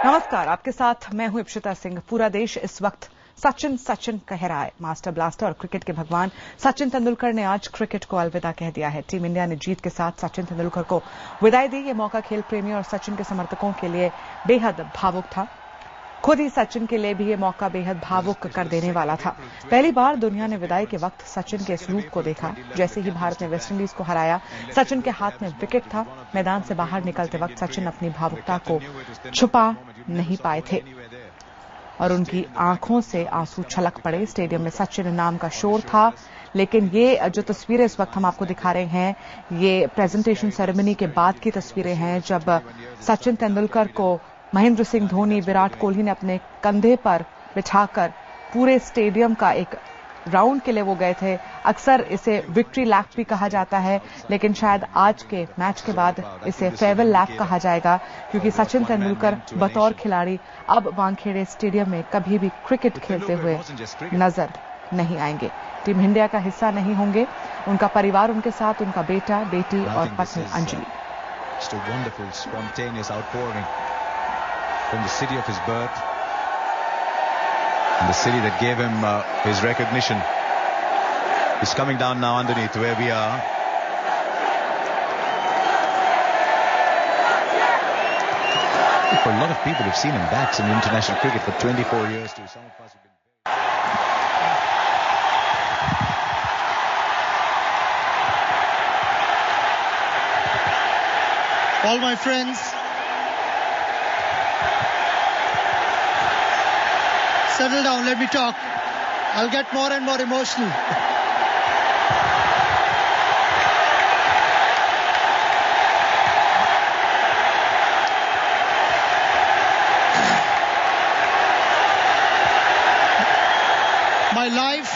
नमस्कार, आपके साथ मैं हूं इप्शिता सिंह। पूरा देश इस वक्त सचिन सचिन कह रहा है। मास्टर ब्लास्टर और क्रिकेट के भगवान सचिन तेंदुलकर ने आज क्रिकेट को अलविदा कह दिया है। टीम इंडिया ने जीत के साथ सचिन तेंदुलकर को विदाई दी। ये मौका खेल प्रेमियों और सचिन के समर्थकों के लिए बेहद भावुक था। खुद ही सचिन के लिए भी ये मौका बेहद भावुक कर देने वाला था। पहली बार दुनिया ने विदाई के वक्त सचिन के इस रूप को देखा। जैसे ही भारत ने वेस्टइंडीज को हराया, सचिन के हाथ में विकेट था। मैदान से बाहर निकलते वक्त सचिन अपनी भावुकता को छुपा नहीं पाए थे और उनकी आंखों से आंसू छलक पड़े। स्टेडियम में सचिन नाम का शोर था। लेकिन ये जो तस्वीरें इस वक्त हम आपको दिखा रहे हैं, ये प्रेजेंटेशन सेरेमनी के बाद की तस्वीरें हैं, जब सचिन तेंदुलकर को महेंद्र सिंह धोनी, विराट कोहली ने अपने कंधे पर बिठाकर पूरे स्टेडियम का एक राउंड के लिए वो गए थे। अक्सर इसे विक्ट्री लैप भी कहा जाता है, लेकिन शायद आज के मैच के बाद इसे फेयरवेल लैप कहा जाएगा, क्योंकि सचिन तेंदुलकर बतौर खिलाड़ी अब वानखेड़े स्टेडियम में कभी भी क्रिकेट खेलते हुए नजर नहीं आएंगे। टीम इंडिया का हिस्सा नहीं होंगे। उनका परिवार उनके साथ, उनका बेटा, बेटी और पत्नी Anjali. From the city of his birth and the city that gave him his recognition. He's coming down now underneath where we are. For a lot of people who've seen him bats in international cricket for 24 years too. Some of us have been... All my friends, settle down, let me talk. I'll get more and more emotional. My life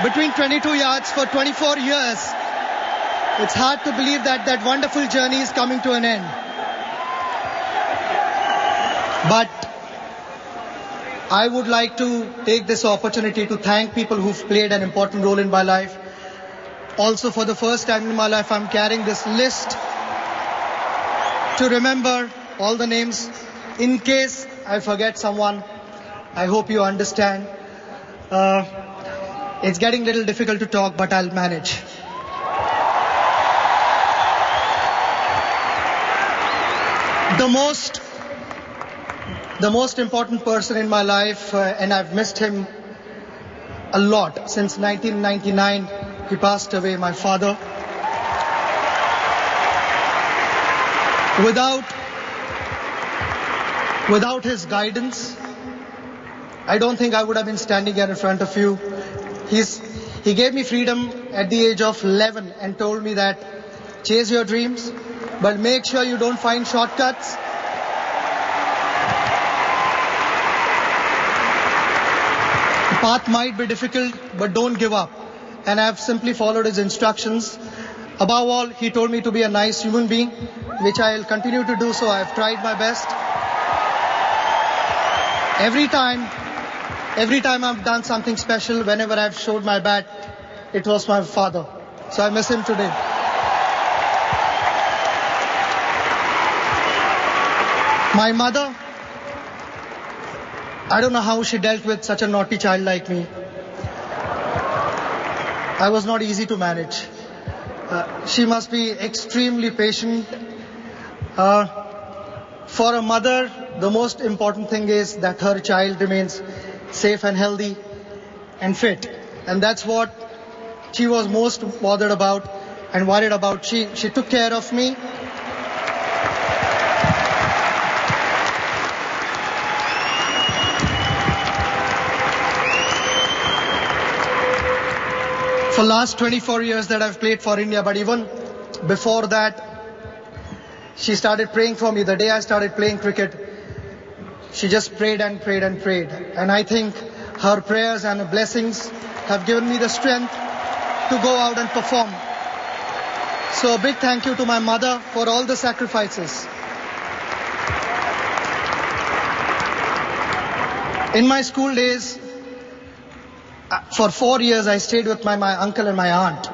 between 22 yards for 24 years. It's hard to believe that that wonderful journey is coming to an end. But I would like to take this opportunity to thank people who've played an important role in my life. Also, for the first time in my life, I'm carrying this list to remember all the names. In case I forget someone, I hope you understand. It's getting a little difficult to talk, but I'll manage. The most important person in my life, and I've missed him a lot. Since 1999, he passed away, my father. Without his guidance, I don't think I would have been standing here in front of you. He gave me freedom at the age of 11 and told me that chase your dreams, but make sure you don't find shortcuts. The path might be difficult, but don't give up. And I've simply followed his instructions. Above all, he told me to be a nice human being, which I'll continue to do so. I've tried my best. Every time I've done something special, whenever I've showed my bat, it was my father. So I miss him today. My mother, I don't know how she dealt with such a naughty child like me. I was not easy to manage. She must be extremely patient. For a mother, the most important thing is that her child remains safe and healthy and fit. And that's what she was most bothered about and worried about. She took care of me. For last 24 years that I've played for India, but even before that, she started praying for me. The day I started playing cricket, she just prayed and prayed and prayed. And I think her prayers and blessings have given me the strength to go out and perform. So a big thank you to my mother for all the sacrifices. In my school days, for 4 years, I stayed with my uncle and my aunt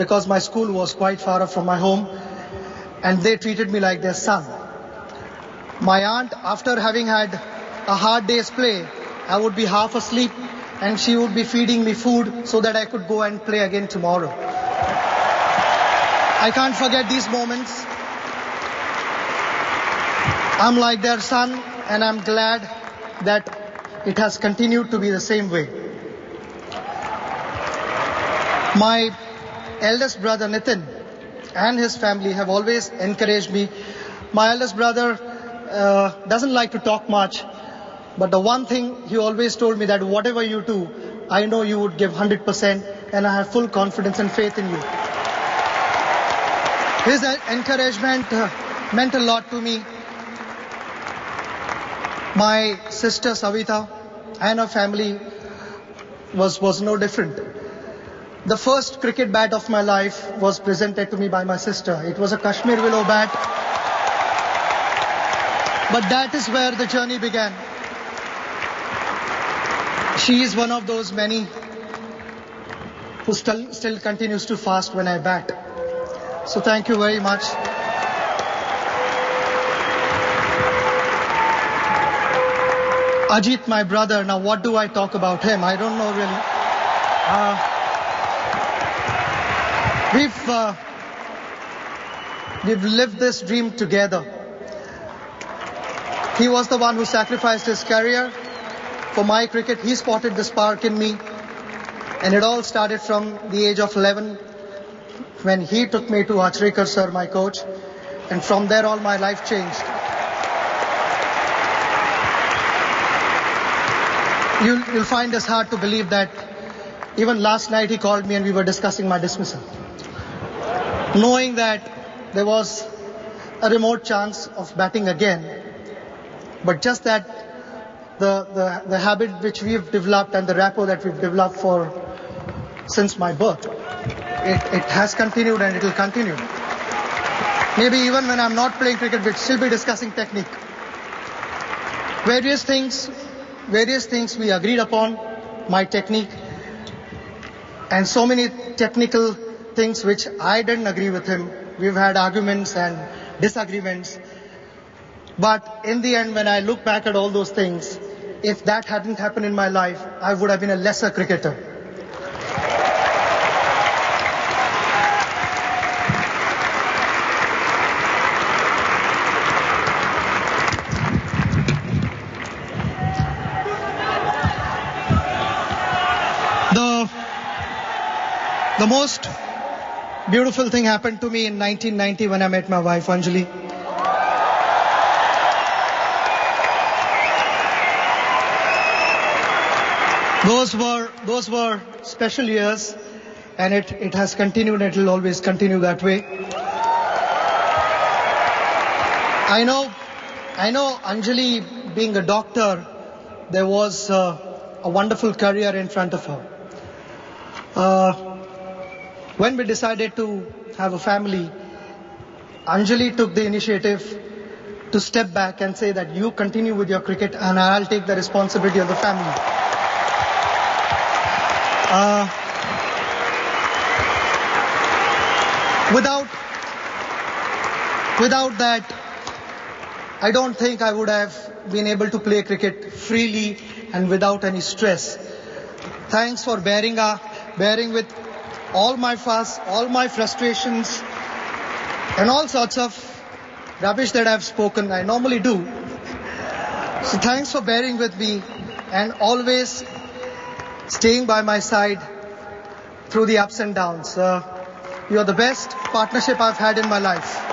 because my school was quite far from my home, and they treated me like their son. My aunt, after having had a hard day's play, I would be half asleep and she would be feeding me food so that I could go and play again tomorrow. I can't forget these moments. I'm like their son, and I'm glad that it has continued to be the same way. My eldest brother Nitin and his family have always encouraged me. My eldest brother doesn't like to talk much, but the one thing he always told me that whatever you do, I know you would give 100% and I have full confidence and faith in you. His encouragement meant a lot to me. My sister Savita and her family was no different. The first cricket bat of my life was presented to me by my sister. It was a Kashmir willow bat. But that is where the journey began. She is one of those many who still continues to fast when I bat. So thank you very much. Ajit, my brother, now what do I talk about him? I don't know really. We've lived this dream together. He was the one who sacrificed his career for my cricket. He spotted the spark in me. And it all started from the age of 11 when he took me to Achrekar sir, my coach. And from there all my life changed. You'll find this hard to believe that even last night he called me and we were discussing my dismissal. Knowing that there was a remote chance of batting again. But just that the habit which we've developed and the rapport that we've developed since my birth, it has continued and it will continue. Maybe even when I'm not playing cricket, we'll still be discussing technique. Various things we agreed upon, my technique, and so many technical things which I didn't agree with him. We've had arguments and disagreements. But in the end, when I look back at all those things, if that hadn't happened in my life, I would have been a lesser cricketer. The most beautiful thing happened to me in 1990 when I met my wife, Anjali. Those were special years, and it has continued and it will always continue that way. I know Anjali, being a doctor, there was a wonderful career in front of her. When we decided to have a family, Anjali took the initiative to step back and say that you continue with your cricket and I'll take the responsibility of the family. Without that, I don't think I would have been able to play cricket freely and without any stress. Thanks for bearing with all my fuss, all my frustrations, and all sorts of rubbish that I've spoken. I normally do. So thanks for bearing with me and always staying by my side through the ups and downs. You're the best partnership I've had in my life.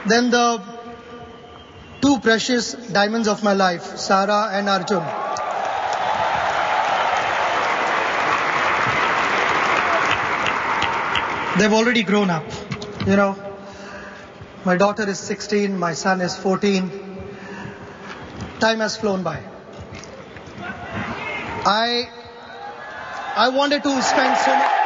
Then the two precious diamonds of my life, Sara and Arjun. They've already grown up, you know. My daughter is 16, my son is 14. Time has flown by. I wanted to spend so much